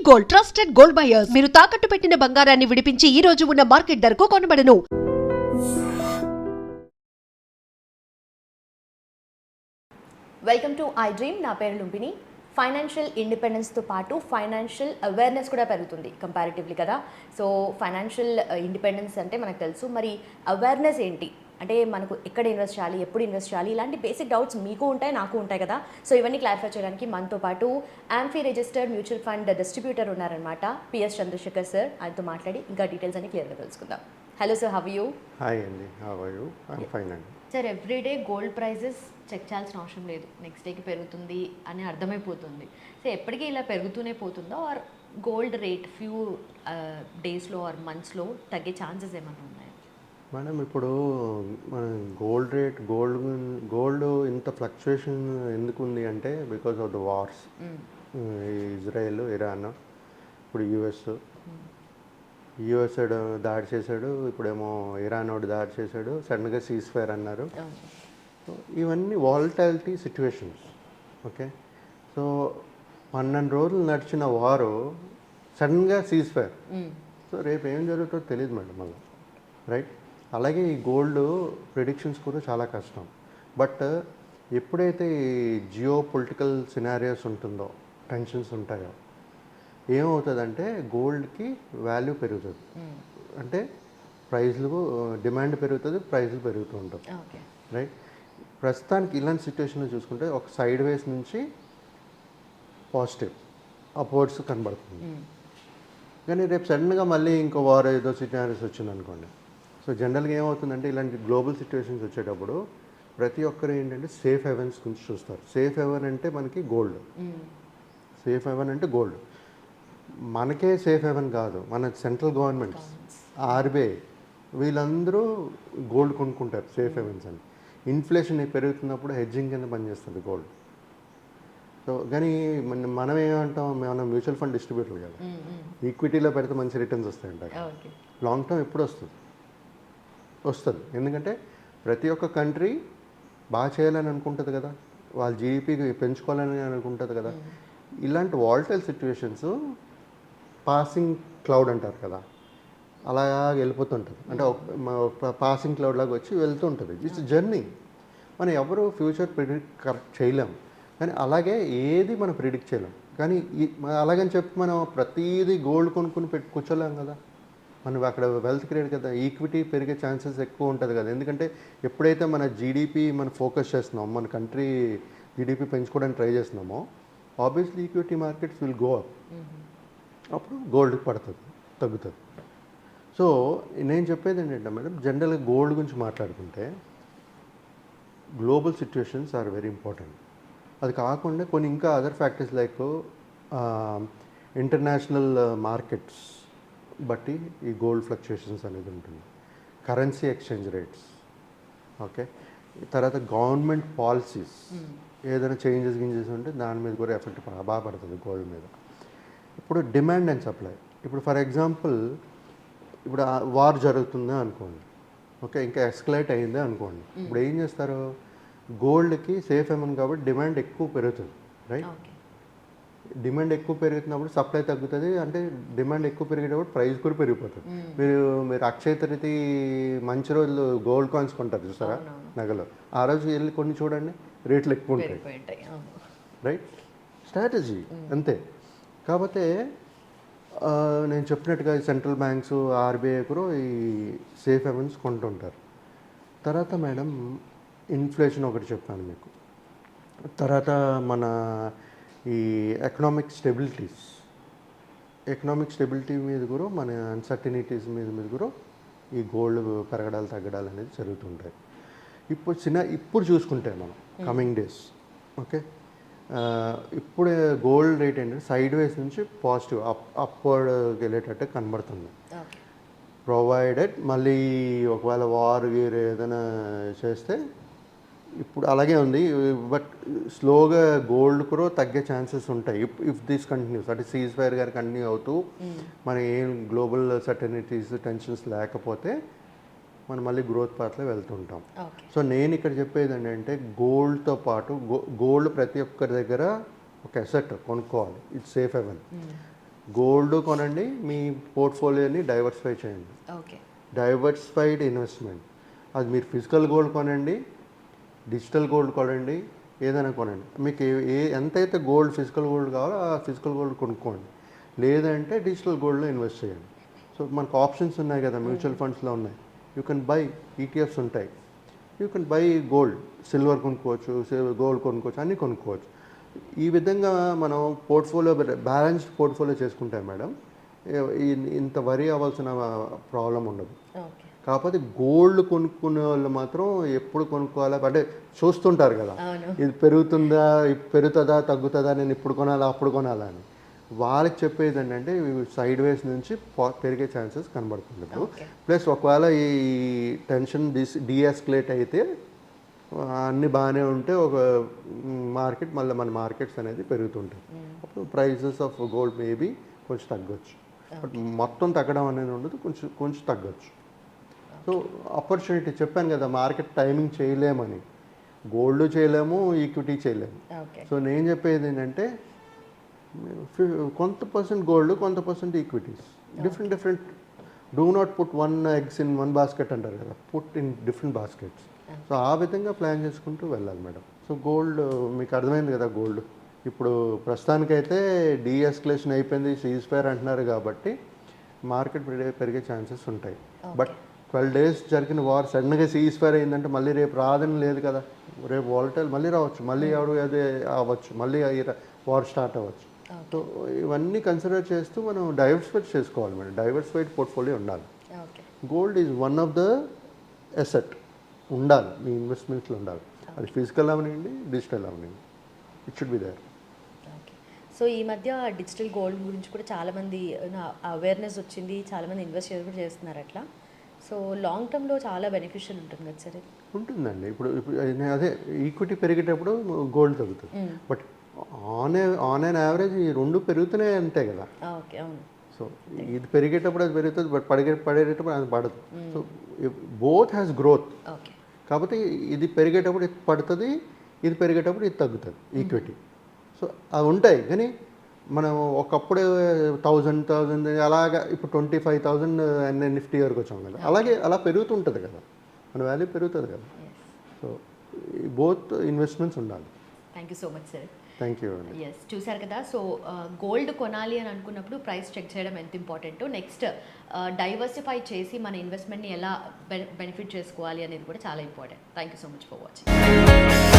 Gold, trusted gold buyers. మీరు తాకట్టు పెట్టిన బంగారాన్ని విడిపించి ఈ రోజు ఉన్న మార్కెట్ ధరకు కొనబడను. Welcome to I dream. నా పేరు లుంబిని. ఫైనాన్షియల్ ఇండిపెండెన్స్తో పాటు ఫైనాన్షియల్ అవేర్నెస్ కూడా పెరుగుతుంది కంపారిటివ్లీ కదా. సో ఫైనాన్షియల్ ఇండిపెండెన్స్ అంటే మనకు తెలుసు, మరి అవేర్నెస్ ఏంటి అంటే మనకు ఎక్కడ ఇన్వెస్ట్ చేయాలి, ఎప్పుడు ఇన్వెస్ట్ చేయాలి, ఇలాంటి బేసిక్ డౌట్స్ మీకు ఉంటాయి, నాకు ఉంటాయి కదా. సో ఇవన్నీ క్లారిఫై చేయడానికి మనతో పాటు AMFI registered mutual fund distributor ఉన్నారనమాట, పిఎస్ చంద్రశేఖర్ సార్. ఆయనతో మాట్లాడి ఇంకా డీటెయిల్స్ అన్ని క్లియర్గా తెలుసుకుందాం. Hello sir, how are you? Hi అండి, how are you? I'm fine అండి. Sir, everyday gold prices check చేయాల్సిన అవసరం లేదు, నెక్స్ట్ డేకి పెరుగుతుంది అని అర్థమైపోతుంది. సో ఎప్పటికీ ఇలా పెరుగుతూనే పోతుందో, ఆర్ గోల్డ్ రేట్ ఫ్యూ డేస్లో ఆర్ మంత్స్లో తగ్గే ఛాన్సెస్ ఏమైనా ఉన్నాయి? మేడం, ఇప్పుడు మన గోల్డ్ రేట్ గోల్డ్ ఇంత ఫ్లక్చుయేషన్ ఎందుకు ఉంది అంటే because of the wars. Israel, Iran, ఇప్పుడు యుఎస్ దాడి చేశాడు, ఇప్పుడేమో ఇరాన్ వాడు దాడి చేశాడు, సడన్గా సీజ్ ఫైర్ అన్నారు. సో ఇవన్నీ వాలటాలిటీ సిచ్యువేషన్స్. ఓకే, సో 12 రోజులు నడిచిన వారు సడన్గా సీజ్ ఫైర్. సో రేపు ఏం జరుగుతుందో తెలియదు మేడం మళ్ళీ, రైట్? అలాగే ఈ గోల్డ్ ప్రిడిక్షన్స్ కూడా చాలా కష్టం. బట్ ఎప్పుడైతే ఈ జియో పొలిటికల్ సినారియోస్ ఉంటుందో, టెన్షన్స్ ఉంటాయో, ఏమవుతుందంటే గోల్డ్కి వాల్యూ పెరుగుతుంది. అంటే ప్రైస్లు, డిమాండ్ పెరుగుతుంది, ప్రైస్లు పెరుగుతూ ఉంటుంది, రైట్? ప్రస్తుతానికి ఇలాంటి సిచ్యువేషన్లో చూసుకుంటే ఒక సైడ్ వేస్ నుంచి పాజిటివ్ అప్వర్డ్స్ కనబడుతుంది. కానీ రేపు సడన్గా మళ్ళీ ఇంకో వార్ ఏదో సినారియోస్ వచ్చింది అనుకోండి. సో జనరల్గా ఏమవుతుందంటే ఇలాంటి గ్లోబల్ సిచ్యువేషన్స్ వచ్చేటప్పుడు ప్రతి ఒక్కరు ఏంటంటే సేఫ్ హెవెన్స్ గురించి చూస్తారు. సేఫ్ హెవెన్ అంటే మనకి గోల్డ్. సేఫ్ హెవెన్ అంటే గోల్డ్. మనకే సేఫ్ హెవెన్ కాదు, మన సెంట్రల్ గవర్నమెంట్స్, ఆర్బీఐ, వీళ్ళందరూ గోల్డ్ కొనుక్కుంటారు సేఫ్ హెవెన్స్ అని. ఇన్ఫ్లేషన్ పెరుగుతున్నప్పుడు హెడ్జింగ్ కింద పనిచేస్తుంది గోల్డ్. సో కానీ మనం ఏమంటాం, మనం మ్యూచువల్ ఫండ్ డిస్ట్రిబ్యూటర్ కదా, ఈక్విటీలో పెడితే మంచి రిటర్న్స్ వస్తాయంట. లాంగ్ టర్మ్ ఎప్పుడు వస్తుంది, ఎందుకంటే ప్రతి ఒక్క కంట్రీ బాగా చేయాలని అనుకుంటుంది కదా, వాళ్ళ జీడిపి పెంచుకోవాలని అనుకుంటుంది కదా. ఇలాంటి వాలటైల్ సిచ్యువేషన్స్ పాసింగ్ క్లౌడ్ అంటారు కదా, అలా వెళ్ళిపోతుంటుంది. అంటే పాసింగ్ క్లౌడ్ లాగా వచ్చి వెళ్తుంటుంది. It's journey. మనం ఎవరు ఫ్యూచర్ ప్రిడిక్ట్ కరెక్ట్ చేయలేం, కానీ అలాగే ఏది మనం ప్రిడిక్ట్ చేయలేం. కానీ అలాగని చెప్పి మనం ప్రతిదీ గోల్డ్ కొనుక్కుని కూర్చోలేం కదా. మనం అక్కడ వెల్త్ క్రియేట్ కదా, ఈక్విటీ పెరిగే ఛాన్సెస్ ఎక్కువ ఉంటుంది కదా. ఎందుకంటే ఎప్పుడైతే మన జీడిపి మనం ఫోకస్ చేస్తున్నామో, మన కంట్రీ జీడిపి పెంచుకోవడానికి ట్రై చేస్తున్నామో, obviously equity markets will go up. అప్పుడు గోల్డ్ తగ్గుతుంది. సో నేను చెప్పేది ఏంటంటే మేడం, జనరల్గా గోల్డ్ గురించి మాట్లాడుకుంటే global situations are very important. అది కాకుండా కొన్ని ఇంకా other factors like international markets బట్టి ఈ గోల్డ్ ఫ్లక్చుయేషన్స్ అనేది ఉంటుంది. కరెన్సీ ఎక్స్చేంజ్ రేట్స్, ఓకే, తర్వాత గవర్నమెంట్ పాలసీస్ ఏదైనా చేంజెస్ ఉంటే దాని మీద కూడా ఎఫెక్ట్ బాగా పడుతుంది గోల్డ్ మీద. ఇప్పుడు డిమాండ్ అండ్ సప్లై. ఇప్పుడు ఫర్ ఎగ్జాంపుల్, ఇప్పుడు వార్ జరుగుతుందా అనుకోండి, ఓకే, ఇంకా ఎస్కలేట్ అయిందే అనుకోండి. ఇప్పుడు ఏం చేస్తారు, గోల్డ్కి సేఫ్ హెవెన్ కాబట్టి డిమాండ్ ఎక్కువ పెరుగుతుంది, రైట్? డిమాండ్ ఎక్కువ పెరుగుతున్నప్పుడు సప్లై తగ్గుతుంది, అంటే డిమాండ్ ఎక్కువ పెరిగేటప్పుడు ప్రైస్ కూడా పెరిగిపోతుంది. మీరు అక్షయ తృతీయ మంచి రోజులు గోల్డ్ కాయిన్స్ కొంటారు చూసారా, నగలు, ఆ రోజు వెళ్ళి కొన్ని చూడండి, రేట్లు ఎక్కువ ఉంటాయి, రైట్? స్ట్రాటజీ అంతే. కాకపోతే నేను చెప్పినట్టుగా సెంట్రల్ బ్యాంక్స్, ఆర్బీఐ కూడా ఈ సేఫ్ హెవెన్స్ కొంటుంటారు. తర్వాత మేడం ఇన్ఫ్లేషన్ ఒకటి చెప్పాను మీకు. తర్వాత మన ఈ ఎకనామిక్ స్టెబిలిటీ మీద కూడా, మన అన్సర్టనిటీస్ మీద కూడా ఈ గోల్డ్ పెరగడాలు తగ్గడాలు అనేది జరుగుతుంటాయి. ఇప్పుడు చూసుకుంటే మనం కమింగ్ డేస్, ఓకే, ఇప్పుడు గోల్డ్ రేట్ ఏంటంటే సైడ్ వేస్ నుంచి పాజిటివ్ అప్వర్డ్ వెళ్ళేటట్టు కనబడుతుంది. ప్రొవైడెడ్ మళ్ళీ ఒకవేళ వార్ గీర్ ఏదైనా చేస్తే ఇప్పుడు అలాగే ఉంది. బట్ స్లోగా గోల్డ్ కూడా తగ్గే ఛాన్సెస్ ఉంటాయి ఇఫ్ దిస్ కంటిన్యూస్. అంటే సీజ్ ఫైర్ గారు కంటిన్యూ అవుతూ మన ఏం గ్లోబల్ సర్టనిటీస్, టెన్షన్స్ లేకపోతే మనం మళ్ళీ గ్రోత్ పాత్లో వెళ్తుంటాం. సో నేను ఇక్కడ చెప్పేది ఏంటంటే గోల్డ్తో పాటు గోల్డ్ ప్రతి ఒక్కరి దగ్గర ఒక అసెట్ కొనుక్కోవాలి. It's safe haven. గోల్డ్ కొనండి, మీ పోర్ట్ఫోలియోని డైవర్సిఫై చేయండి. ఓకే. Diversified investment. అది మీరు ఫిజికల్ గోల్డ్ కొనండి, డిజిటల్ గోల్డ్ కొనండి, ఏదైనా కొనండి. మీకు ఎంతైతే గోల్డ్ ఫిజికల్ గోల్డ్ కావాలో ఆ ఫిజికల్ గోల్డ్ కొనుక్కోండి. లేదంటే డిజిటల్ గోల్డ్లో ఇన్వెస్ట్ చేయండి. సో మనకు ఆప్షన్స్ ఉన్నాయి కదా, మ్యూచువల్ ఫండ్స్లో ఉన్నాయి. యూ కెన్ బై ఈటీఎఫ్స్ ఉంటాయి. You can buy gold, silver కొనుక్కోవచ్చు, గోల్డ్ కొనుక్కోవచ్చు, అన్నీ కొనుక్కోవచ్చు. ఈ విధంగా మనం పోర్ట్ఫోలియో బ్యాలెన్స్డ్ పోర్ట్ఫోలియో చేసుకుంటాం మేడం. ఇంత వరి అవ్వాల్సిన ప్రాబ్లం ఉండదు. ఓకే. కాకపోతే గోల్డ్ కొనుక్కునే వాళ్ళు మాత్రం ఎప్పుడు కొనుక్కోవాలా అంటే చూస్తుంటారు కదా, అవును. ఇది పెరుగుతుందా తగ్గుతుందా, నేను ఇప్పుడు కొనాలా అప్పుడు కొనాలా అని. వాళ్ళకి చెప్పేది ఏంటంటే సైడ్ వేస్ నుంచి పెరిగే ఛాన్సెస్ కనబడుతుంది. ప్లస్ ఒకవేళ ఈ టెన్షన్ డీఎస్కలేట్ అయితే అన్నీ బాగానే ఉంటే ఒక మళ్ళీ మన మార్కెట్స్ అనేది పెరుగుతుంటాయి. అప్పుడు ప్రైజెస్ ఆఫ్ గోల్డ్ మేబీ కొంచెం తగ్గొచ్చు. బట్ మొత్తం తగ్గడం అనేది ఉండదు, కొంచెం తగ్గొచ్చు. సో ఆపర్చునిటీ చెప్పాను కదా, మార్కెట్ టైమింగ్ చేయలేమని. గోల్డ్ చేయలేము, ఈక్విటీ చేయలేము. సో నేను చెప్పేది ఏంటంటే కొంత పర్సెంట్ గోల్డ్, కొంత percent equities, different. Do not put one eggs in one basket అంటారు కదా, put in different baskets. So ఆ విధంగా ప్లాన్ చేసుకుంటూ వెళ్ళాలి మేడం. సో గోల్డ్ మీకు అర్థమైంది కదా. గోల్డ్ ఇప్పుడు ప్రస్తుతానికైతే డీఎస్కలేషన్ అయిపోయింది, సీజ్ ఫైర్ అంటున్నారు కాబట్టి మార్కెట్ పెరిగే ఛాన్సెస్ ఉంటాయి. బట్ 12 days జరిగిన వార్ సడన్గా సీజ్ ఫైర్ అయిందంటే మళ్ళీ రేపు రాదని లేదు కదా. రేపు వాలటైల్ మళ్ళీ రావచ్చు, మళ్ళీ అదే అవ్వచ్చు, మళ్ళీ వార్ స్టార్ట్ అవ్వచ్చు. సో ఇవన్నీ కన్సిడర్ చేస్తూ మనం డైవర్సిఫైడ్ చేసుకోవాలి మేడం. డైవర్సిఫైడ్ పోర్ట్ఫోలియో ఉండాలి. Gold is one of the asset ఉండాలి, మీ ఇన్వెస్ట్మెంట్స్లో ఉండాలి. అది ఫిజికల్ అవనివ్వండి, డిజిటల్ అవనివ్వండి, it should be there. So ఈ మధ్య డిజిటల్ గోల్డ్ గురించి కూడా చాలామంది అవేర్నెస్ వచ్చింది, చాలామంది ఇన్వెస్ట్ కూడా చేస్తున్నారు అట్లా. సో లాంగ్ టర్మ్లో చాలా బెనిఫిషియల్ ఉంటుంది కదా సార్? ఉంటుందండి. ఇప్పుడు అదే ఈక్విటీ పెరిగేటప్పుడు గోల్డ్ తగ్గుతుంది. బట్ ఆన్ అన్ యావరేజ్ ఈ రెండు పెరుగుతూనే అంతే కదా. ఓకే, అవును. సో ఇది పెరిగేటప్పుడు అది పెరుగుతుంది, బట్ పడేటప్పుడు అది పడదు. So both has growth. Okay. కాకపోతే ఇది పెరిగేటప్పుడు ఇది పడుతుంది, ఇది పెరిగేటప్పుడు ఇది తగ్గుతుంది ఈక్విటీ. సో అవి ఉంటాయి, కానీ మనం ఒకప్పుడు 1000 అలాగా ఇప్పుడు 25,000 నిఫ్టీ వరకు వచ్చాం కదా. అలాగే అలా పెరుగుతుంటుంది కదా, మన వాల్యూ పెరుగుతుంది కదా. సో బోత్ ఇన్వెస్ట్మెంట్స్ ఉండాలి. Thank you so much sir. Thank you. Yes, చూసారు కదా. సో గోల్డ్ కొనాలి అని అనుకున్నప్పుడు ప్రైస్ చెక్ చేయడం ఎంత ఇంపార్టెంట్, నెక్స్ట్ డైవర్సిఫై చేసి మన ఇన్వెస్ట్మెంట్ని ఎలా బెనిఫిట్ చేసుకోవాలి అనేది కూడా చాలా important. Thank you so much for watching.